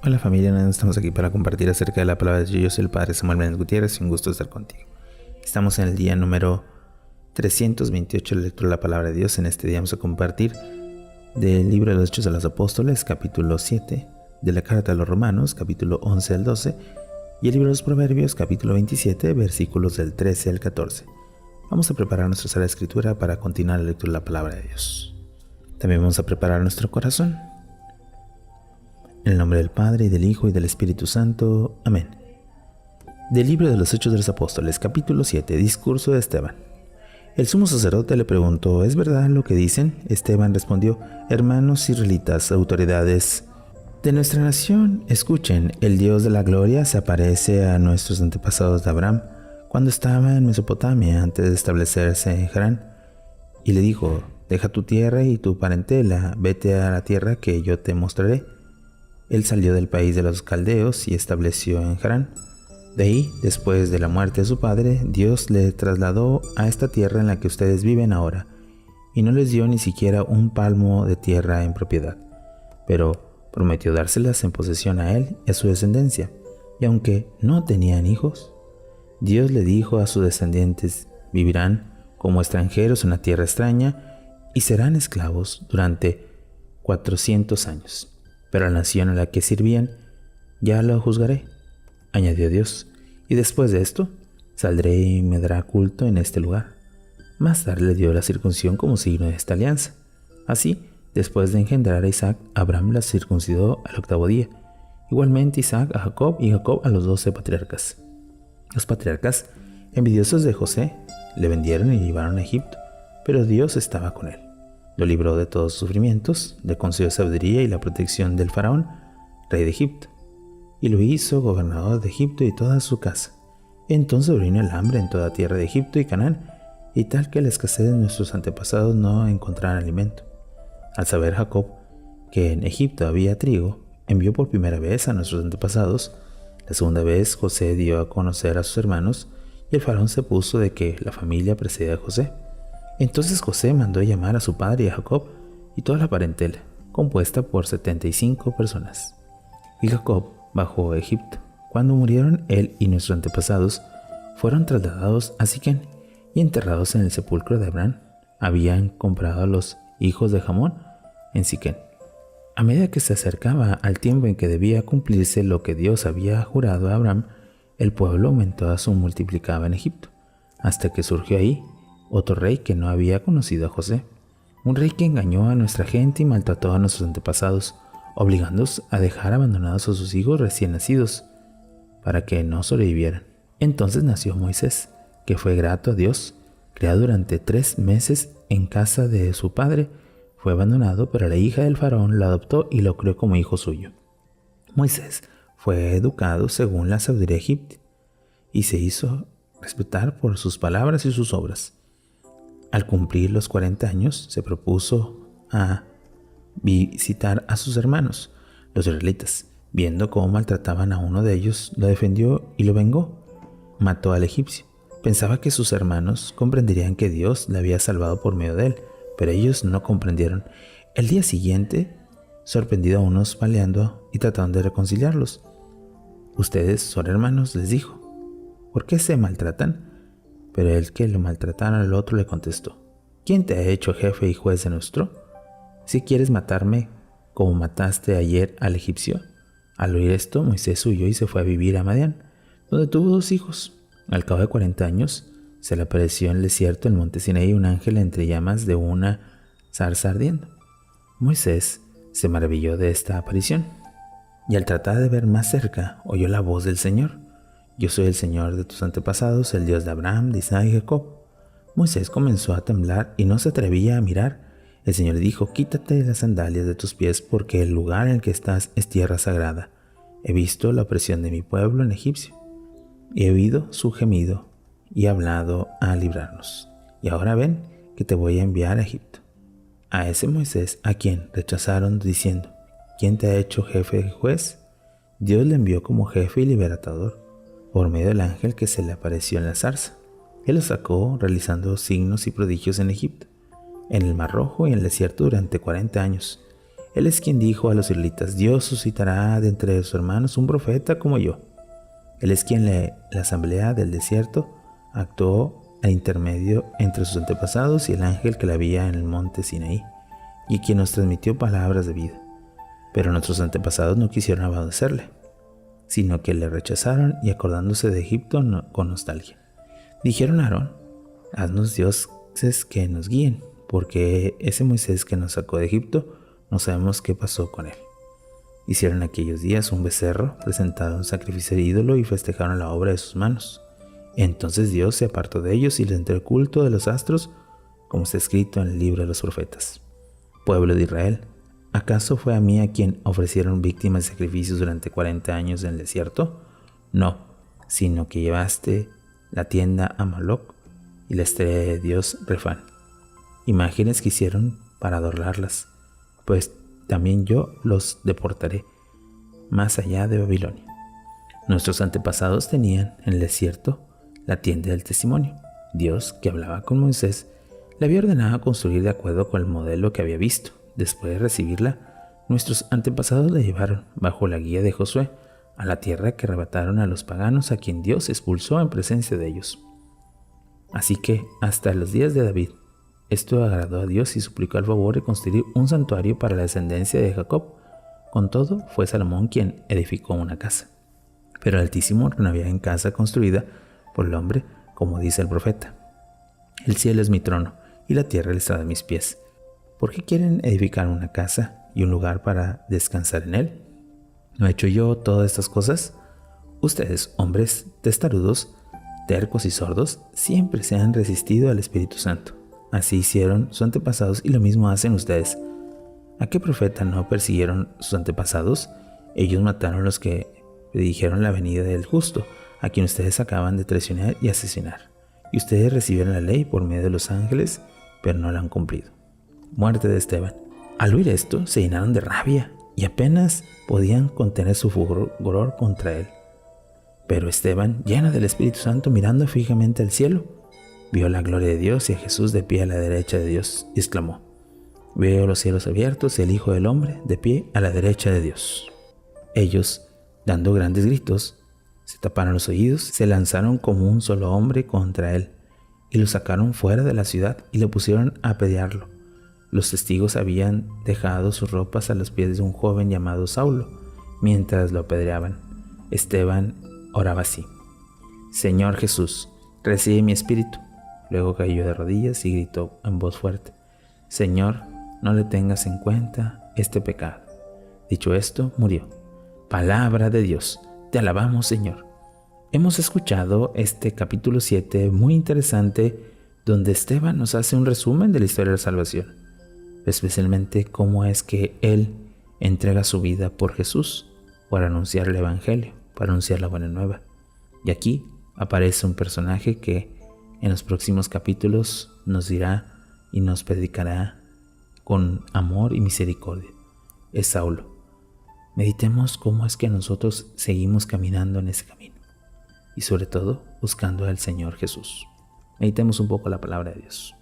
Hola familia, estamos aquí para compartir acerca de la palabra de Dios. Yo soy el Padre Samuel Méndez Gutiérrez y un gusto estar contigo. Estamos en el día número 328 de la lectura de la palabra de Dios. En este día vamos a compartir del libro de los Hechos de los Apóstoles, capítulo 7, de la carta a los Romanos, capítulo 11 al 12, y el libro de los Proverbios, capítulo 27, versículos del 13 al 14. Vamos a preparar nuestra sala de escritura para continuar la lectura de la palabra de Dios. También vamos a preparar nuestro corazón. En el nombre del Padre, y del Hijo, y del Espíritu Santo. Amén. Del libro de los Hechos de los Apóstoles, capítulo 7, discurso de Esteban. El sumo sacerdote le preguntó: ¿es verdad lo que dicen? Esteban respondió: hermanos israelitas, autoridades de nuestra nación, escuchen. El Dios de la gloria se aparece a nuestros antepasados de Abraham cuando estaba en Mesopotamia antes de establecerse en Harán, y le dijo: deja tu tierra y tu parentela, vete a la tierra que yo te mostraré. Él salió del país de los caldeos y estableció en Harán. De ahí, después de la muerte de su padre, Dios le trasladó a esta tierra en la que ustedes viven ahora, y no les dio ni siquiera un palmo de tierra en propiedad, pero prometió dárselas en posesión a él y a su descendencia. Y aunque no tenían hijos, Dios le dijo a sus descendientes: vivirán como extranjeros en una tierra extraña y serán esclavos durante 400 años. Pero a la nación a la que sirvían, ya lo juzgaré, añadió Dios, y después de esto, saldré y me dará culto en este lugar. Más tarde le dio la circuncisión como signo de esta alianza. Así, después de engendrar a Isaac, Abraham la circuncidó al 8º día. Igualmente Isaac a Jacob y Jacob a los 12 patriarcas. Los patriarcas, envidiosos de José, le vendieron y llevaron a Egipto, pero Dios estaba con él. Lo libró de todos sus sufrimientos, le concedió sabiduría y la protección del faraón, rey de Egipto, y lo hizo gobernador de Egipto y toda su casa. Entonces vino el hambre en toda tierra de Egipto y Canaán, y tal que la escasez de nuestros antepasados no encontraran alimento. Al saber Jacob que en Egipto había trigo, envió por primera vez a nuestros antepasados. La segunda vez José dio a conocer a sus hermanos, y el faraón se puso de que la familia precedía a José. Entonces José mandó llamar a su padre y a Jacob y toda la parentela, compuesta por 75 personas. Y Jacob bajó a Egipto. Cuando murieron él y nuestros antepasados, fueron trasladados a Siquén y enterrados en el sepulcro de Abraham. Habían comprado a los hijos de Hamor en Siquén. A medida que se acercaba al tiempo en que debía cumplirse lo que Dios había jurado a Abraham, el pueblo aumentó a su multiplicaba en Egipto, hasta que surgió ahí otro rey que no había conocido a José, un rey que engañó a nuestra gente y maltrató a nuestros antepasados, obligándolos a dejar abandonados a sus hijos recién nacidos, para que no sobrevivieran. Entonces nació Moisés, que fue grato a Dios, criado durante 3 meses en casa de su padre. Fue abandonado, pero la hija del faraón lo adoptó y lo crió como hijo suyo. Moisés fue educado según la sabiduría egipcia y se hizo respetar por sus palabras y sus obras. Al cumplir los 40 años, se propuso a visitar a sus hermanos, los israelitas. Viendo cómo maltrataban a uno de ellos, lo defendió y lo vengó. Mató al egipcio. Pensaba que sus hermanos comprenderían que Dios le había salvado por medio de él, pero ellos no comprendieron. El día siguiente, sorprendido a unos peleando y tratando de reconciliarlos. Ustedes son hermanos, les dijo. ¿Por qué se maltratan? Pero el que lo maltratara al otro le contestó: ¿quién te ha hecho jefe y juez de nuestro? Si quieres matarme como mataste ayer al egipcio. Al oír esto, Moisés huyó y se fue a vivir a Madián, donde tuvo 2 hijos. Al cabo de 40 años, se le apareció en el desierto, en el monte Sinaí, un ángel entre llamas de una zarza ardiendo. Moisés se maravilló de esta aparición, y al tratar de ver más cerca, oyó la voz del Señor: yo soy el Señor de tus antepasados, el Dios de Abraham, de Isaac y Jacob. Moisés comenzó a temblar y no se atrevía a mirar. El Señor le dijo: quítate las sandalias de tus pies, porque el lugar en el que estás es tierra sagrada. He visto la opresión de mi pueblo en Egipcio, y he oído su gemido, y he hablado a librarnos. Y ahora ven que te voy a enviar a Egipto. A ese Moisés, a quien rechazaron diciendo: ¿quién te ha hecho jefe y juez? Dios le envió como jefe y libertador, por medio del ángel que se le apareció en la zarza. Él lo sacó realizando signos y prodigios en Egipto, en el Mar Rojo y en el desierto durante 40 años. Él es quien dijo a los israelitas: Dios suscitará de entre sus hermanos un profeta como yo. Él es quien la asamblea del desierto actuó al intermedio entre sus antepasados y el ángel que la había en el monte Sinaí, y quien nos transmitió palabras de vida. Pero nuestros antepasados no quisieron obedecerle, sino que le rechazaron y acordándose de Egipto con nostalgia. Dijeron a Aarón: haznos dioses que nos guíen, porque ese Moisés que nos sacó de Egipto no sabemos qué pasó con él. Hicieron aquellos días un becerro, presentaron un sacrificio de ídolo y festejaron la obra de sus manos. Entonces Dios se apartó de ellos y les entró el culto de los astros, como está escrito en el libro de los profetas. Pueblo de Israel, ¿acaso fue a mí a quien ofrecieron víctimas y sacrificios durante 40 años en el desierto? No, sino que llevaste la tienda a Moloc y la estrella de Dios Refán, imágenes que hicieron para adorarlas, pues también yo los deportaré más allá de Babilonia. Nuestros antepasados tenían en el desierto la tienda del testimonio. Dios, que hablaba con Moisés, le había ordenado construir de acuerdo con el modelo que había visto. Después de recibirla, nuestros antepasados la llevaron, bajo la guía de Josué, a la tierra que arrebataron a los paganos a quien Dios expulsó en presencia de ellos. Así que, hasta los días de David, esto agradó a Dios y suplicó el favor de construir un santuario para la descendencia de Jacob. Con todo, fue Salomón quien edificó una casa. Pero el Altísimo no había en casa construida por el hombre, como dice el profeta: el cielo es mi trono y la tierra el estrado de mis pies. ¿Por qué quieren edificar una casa y un lugar para descansar en él? ¿No he hecho yo todas estas cosas? Ustedes, hombres testarudos, tercos y sordos, siempre se han resistido al Espíritu Santo. Así hicieron sus antepasados y lo mismo hacen ustedes. ¿A qué profeta no persiguieron sus antepasados? Ellos mataron a los que predijeron la venida del justo, a quien ustedes acaban de traicionar y asesinar. Y ustedes recibieron la ley por medio de los ángeles, pero no la han cumplido. Muerte de Esteban. Al oír esto, se llenaron de rabia y apenas podían contener su furor contra él. Pero Esteban, lleno del Espíritu Santo, mirando fijamente al cielo, vio la gloria de Dios y a Jesús de pie a la derecha de Dios, y exclamó: veo los cielos abiertos y el Hijo del Hombre de pie a la derecha de Dios. Ellos, dando grandes gritos, se taparon los oídos, se lanzaron como un solo hombre contra él, y lo sacaron fuera de la ciudad y le pusieron a apedrearlo. Los testigos habían dejado sus ropas a los pies de un joven llamado Saulo, mientras lo apedreaban. Esteban oraba así: Señor Jesús, recibe mi espíritu. Luego cayó de rodillas y gritó en voz fuerte: Señor, no le tengas en cuenta este pecado. Dicho esto, murió. Palabra de Dios. Te alabamos, Señor. Hemos escuchado este capítulo 7 muy interesante, donde Esteban nos hace un resumen de la historia de la salvación, especialmente cómo es que él entrega su vida por Jesús, para anunciar el Evangelio, para anunciar la buena nueva. Y aquí aparece un personaje que en los próximos capítulos nos dirá y nos predicará con amor y misericordia. Es Saulo. Meditemos cómo es que nosotros seguimos caminando en ese camino y sobre todo buscando al Señor Jesús. Meditemos un poco la palabra de Dios.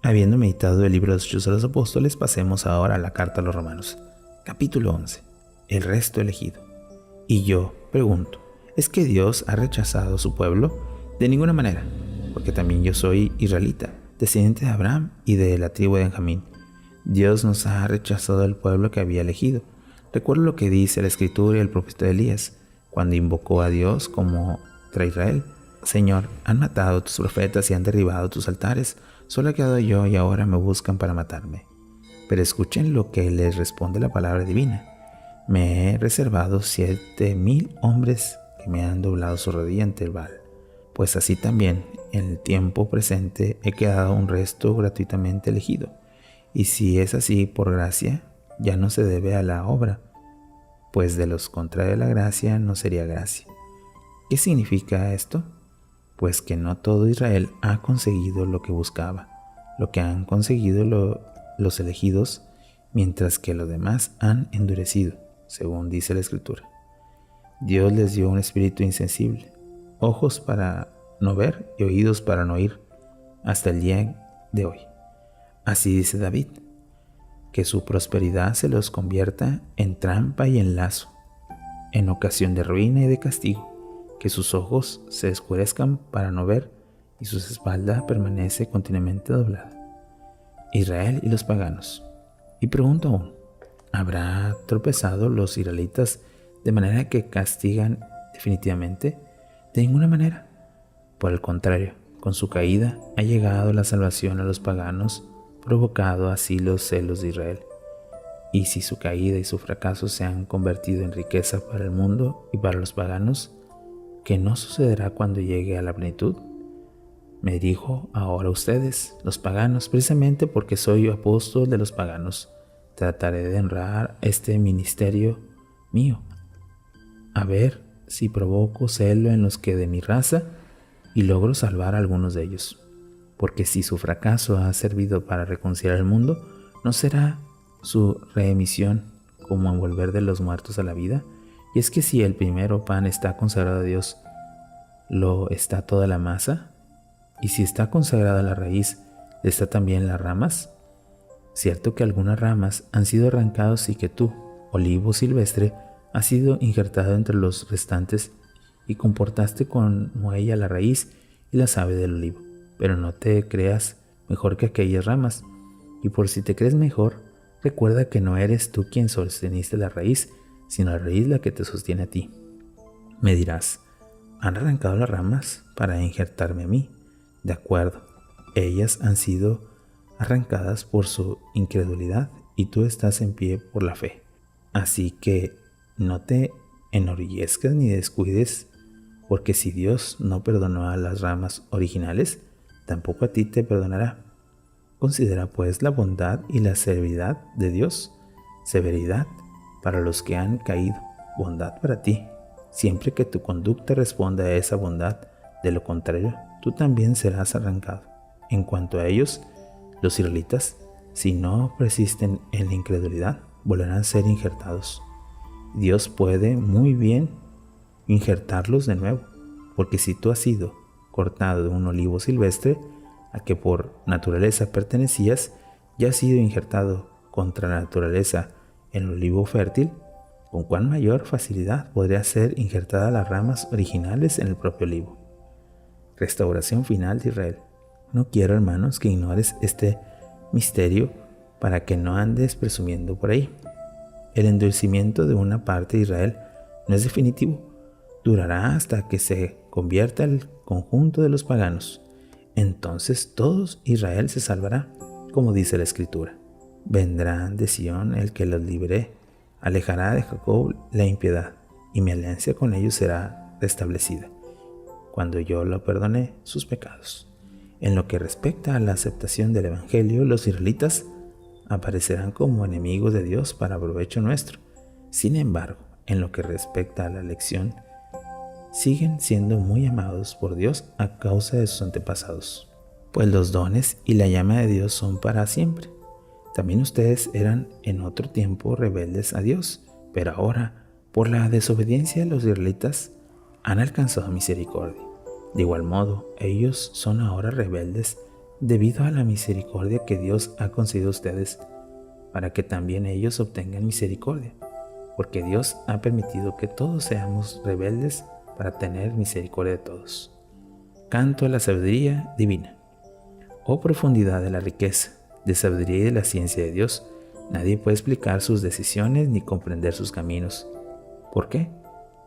Habiendo meditado el libro de los Hechos de los Apóstoles, pasemos ahora a la carta a los Romanos, capítulo 11, el resto elegido. Y yo pregunto, ¿es que Dios ha rechazado a su pueblo? De ninguna manera, porque también yo soy israelita, descendiente de Abraham y de la tribu de Benjamín. Dios nos ha rechazado al pueblo que había elegido. Recuerdo lo que dice la Escritura y el profeta Elías, cuando invocó a Dios como contra Israel. Señor, han matado a tus profetas y han derribado tus altares. Solo he quedado yo y ahora me buscan para matarme. Pero escuchen lo que les responde la palabra divina. Me he reservado 7,000 hombres que me han doblado su rodilla ante el Baal. Pues así también, en el tiempo presente, he quedado un resto gratuitamente elegido. Y si es así por gracia, ya no se debe a la obra, pues de los contrarios de la gracia no sería gracia. ¿Qué significa esto? pues que no todo Israel ha conseguido lo que buscaba, lo que han conseguido los elegidos, mientras que los demás han endurecido, según dice la Escritura. Dios les dio un espíritu insensible, ojos para no ver y oídos para no oír, hasta el día de hoy. Así dice David, que su prosperidad se los convierta en trampa y en lazo, en ocasión de ruina y de castigo, que sus ojos se oscurezcan para no ver y su espalda permanece continuamente doblada. Israel y los paganos. Y pregunto aún, ¿habrá tropezado los israelitas de manera que castigan definitivamente? De ninguna manera. Por el contrario, con su caída ha llegado la salvación a los paganos, provocado así los celos de Israel. Y si su caída y su fracaso se han convertido en riqueza para el mundo y para los paganos, ¿qué no sucederá cuando llegue a la plenitud? Me dirijo ahora a ustedes, los paganos, precisamente porque soy apóstol de los paganos. Trataré de honrar este ministerio mío, a ver si provoco celo en los que de mi raza y logro salvar a algunos de ellos. Porque si su fracaso ha servido para reconciliar el mundo, ¿no será su reemisión como en volver de los muertos a la vida? Y es que si el primero pan está consagrado a Dios, ¿lo está toda la masa? Y si está consagrada la raíz, ¿está también las ramas? Cierto que algunas ramas han sido arrancadas y que tú, olivo silvestre, has sido injertado entre los restantes y comportaste como ella la raíz y la savia del olivo. Pero no te creas mejor que aquellas ramas. Y por si te crees mejor, recuerda que no eres tú quien sosteniste la raíz, sino la raíz la que te sostiene a ti. Me dirás, ¿han arrancado las ramas para injertarme a mí? De acuerdo, ellas han sido arrancadas por su incredulidad y tú estás en pie por la fe. Así que no te enorgullezcas ni descuides, porque si Dios no perdonó a las ramas originales, tampoco a ti te perdonará. Considera pues la bondad y la severidad de Dios, severidad para los que han caído, bondad para ti, siempre que tu conducta responda a esa bondad. De lo contrario, tú también serás arrancado. En cuanto a ellos, los israelitas, si no persisten en la incredulidad, volverán a ser injertados. Dios puede muy bien injertarlos de nuevo, porque si tú has sido cortado de un olivo silvestre, a que por naturaleza pertenecías, ya has sido injertado contra la naturaleza en el olivo fértil, con cuán mayor facilidad podría ser injertada las ramas originales en el propio olivo. Restauración final de Israel. No quiero, hermanos, que ignores este misterio para que no andes presumiendo por ahí. El endurecimiento de una parte de Israel no es definitivo. Durará hasta que se convierta el conjunto de los paganos. Entonces todo Israel se salvará, como dice la Escritura. Vendrá de Sión el que los libre, alejará de Jacob la impiedad, y mi alianza con ellos será restablecida, cuando yo lo perdone sus pecados. En lo que respecta a la aceptación del Evangelio, los israelitas aparecerán como enemigos de Dios para provecho nuestro. Sin embargo, en lo que respecta a la elección, siguen siendo muy amados por Dios a causa de sus antepasados, pues los dones y la llama de Dios son para siempre. También ustedes eran en otro tiempo rebeldes a Dios, pero ahora, por la desobediencia de los israelitas, han alcanzado misericordia. De igual modo, ellos son ahora rebeldes debido a la misericordia que Dios ha concedido a ustedes, para que también ellos obtengan misericordia, porque Dios ha permitido que todos seamos rebeldes para tener misericordia de todos. Canto a la sabiduría divina. Oh profundidad de la riqueza, de sabiduría y de la ciencia de Dios, nadie puede explicar sus decisiones ni comprender sus caminos. ¿Por qué?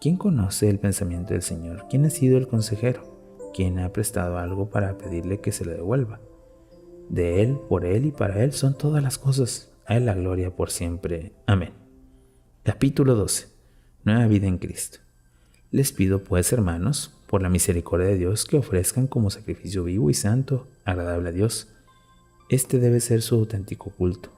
¿Quién conoce el pensamiento del Señor? ¿Quién ha sido el consejero? ¿Quién ha prestado algo para pedirle que se lo devuelva? De Él, por Él y para Él son todas las cosas. A Él la gloria por siempre. Amén. Capítulo 12. Nueva vida en Cristo. Les pido pues, hermanos, por la misericordia de Dios, que ofrezcan como sacrificio vivo y santo, agradable a Dios. Este debe ser su auténtico culto.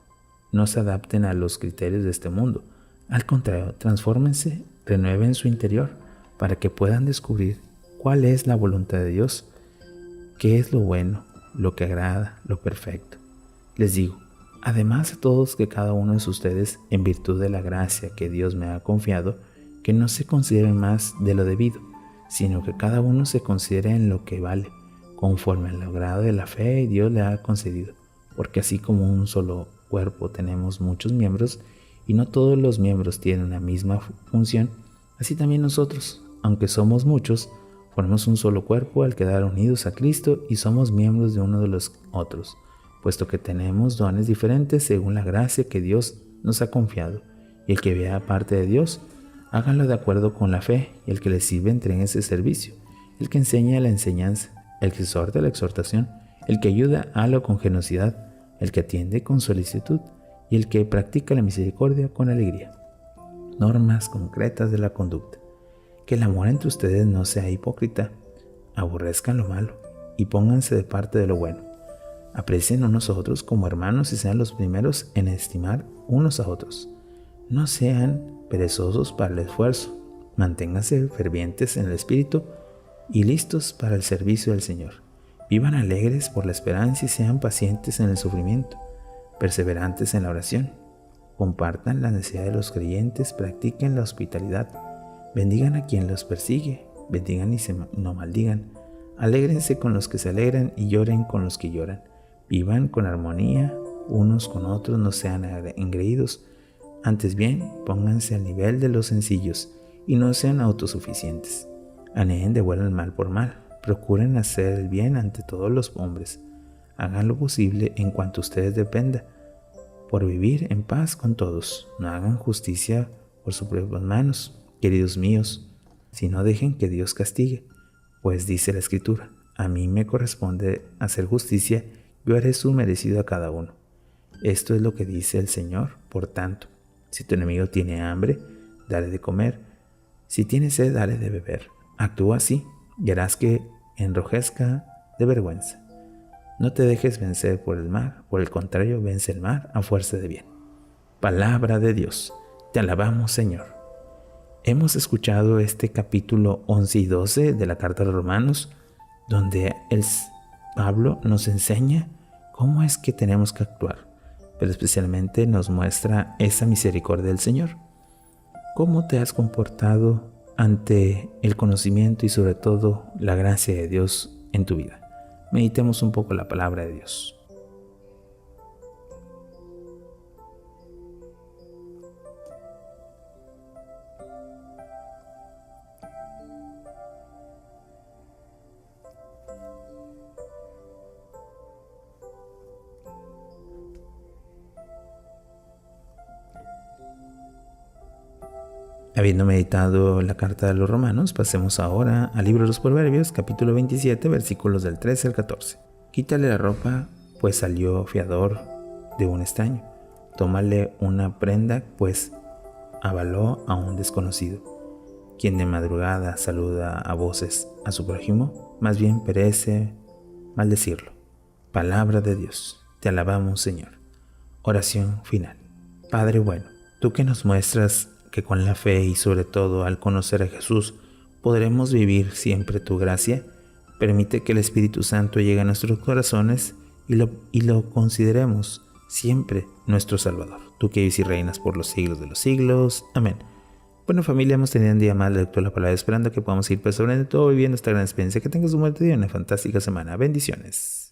No se adapten a los criterios de este mundo. Al contrario, transfórmense, renueven su interior, para que puedan descubrir cuál es la voluntad de Dios, qué es lo bueno, lo que agrada, lo perfecto. Les digo, además de todos, que cada uno de ustedes, en virtud de la gracia que Dios me ha confiado, que no se consideren más de lo debido, sino que cada uno se considere en lo que vale, conforme al grado de la fe Dios le ha concedido. Porque así como un solo cuerpo tenemos muchos miembros, y no todos los miembros tienen la misma función, así también nosotros, aunque somos muchos, formamos un solo cuerpo al quedar unidos a Cristo y somos miembros de uno de los otros, puesto que tenemos dones diferentes según la gracia que Dios nos ha confiado. Y el que vea parte de Dios, háganlo de acuerdo con la fe, y el que le sirve entregue ese servicio, el que enseña la enseñanza, el que exhorta la exhortación, el que ayuda hágalo con generosidad, el que atiende con solicitud, y el que practica la misericordia con alegría. Normas concretas de la conducta. Que el amor entre ustedes no sea hipócrita. Aborrezcan lo malo y pónganse de parte de lo bueno. Aprecien unos a otros como hermanos y sean los primeros en estimar unos a otros. No sean perezosos para el esfuerzo. Manténganse fervientes en el espíritu y listos para el servicio del Señor. Vivan alegres por la esperanza y sean pacientes en el sufrimiento, perseverantes en la oración. Compartan la necesidad de los creyentes, practiquen la hospitalidad. Bendigan a quien los persigue, bendigan y no maldigan. Alégrense con los que se alegran y lloren con los que lloran. Vivan con armonía unos con otros, no sean engreídos. Antes bien, pónganse al nivel de los sencillos y no sean autosuficientes. Aneen de vuelta el mal por mal. Procuren hacer el bien ante todos los hombres. Hagan lo posible en cuanto a ustedes dependa, por vivir en paz con todos. No hagan justicia por sus propias manos, queridos míos, sino dejen que Dios castigue. Pues dice la Escritura, a mí me corresponde hacer justicia, yo haré su merecido a cada uno. Esto es lo que dice el Señor. Por tanto, si tu enemigo tiene hambre, dale de comer. Si tiene sed, dale de beber. Actúa así y harás que enrojezca de vergüenza. No te dejes vencer por el mal, por el contrario, vence el mal a fuerza de bien. Palabra de Dios. Te alabamos, Señor. Hemos escuchado este capítulo 11 y 12 de la Carta a los Romanos, donde Pablo nos enseña cómo es que tenemos que actuar, pero especialmente nos muestra esa misericordia del Señor. ¿Cómo te has comportado ante el conocimiento y sobre todo la gracia de Dios en tu vida? Meditemos un poco la palabra de Dios. Habiendo meditado la carta de los Romanos, pasemos ahora al libro de los Proverbios, capítulo 27, versículos del 13 al 14. Quítale la ropa, pues salió fiador de un estaño. Tómale una prenda, pues avaló a un desconocido. Quien de madrugada saluda a voces a su prójimo, más bien perece maldecirlo. Palabra de Dios. Te alabamos, Señor. Oración final. Padre bueno, tú que nos muestras que con la fe y sobre todo al conocer a Jesús podremos vivir siempre tu gracia, permite que el Espíritu Santo llegue a nuestros corazones y lo consideremos siempre nuestro Salvador. Tú que vives y reinas por los siglos de los siglos. Amén. Bueno, familia, hemos tenido un día más de lectura de la palabra, esperando que podamos ir perseverando todo viviendo esta gran experiencia. Que tengas un buen día y una fantástica semana. Bendiciones.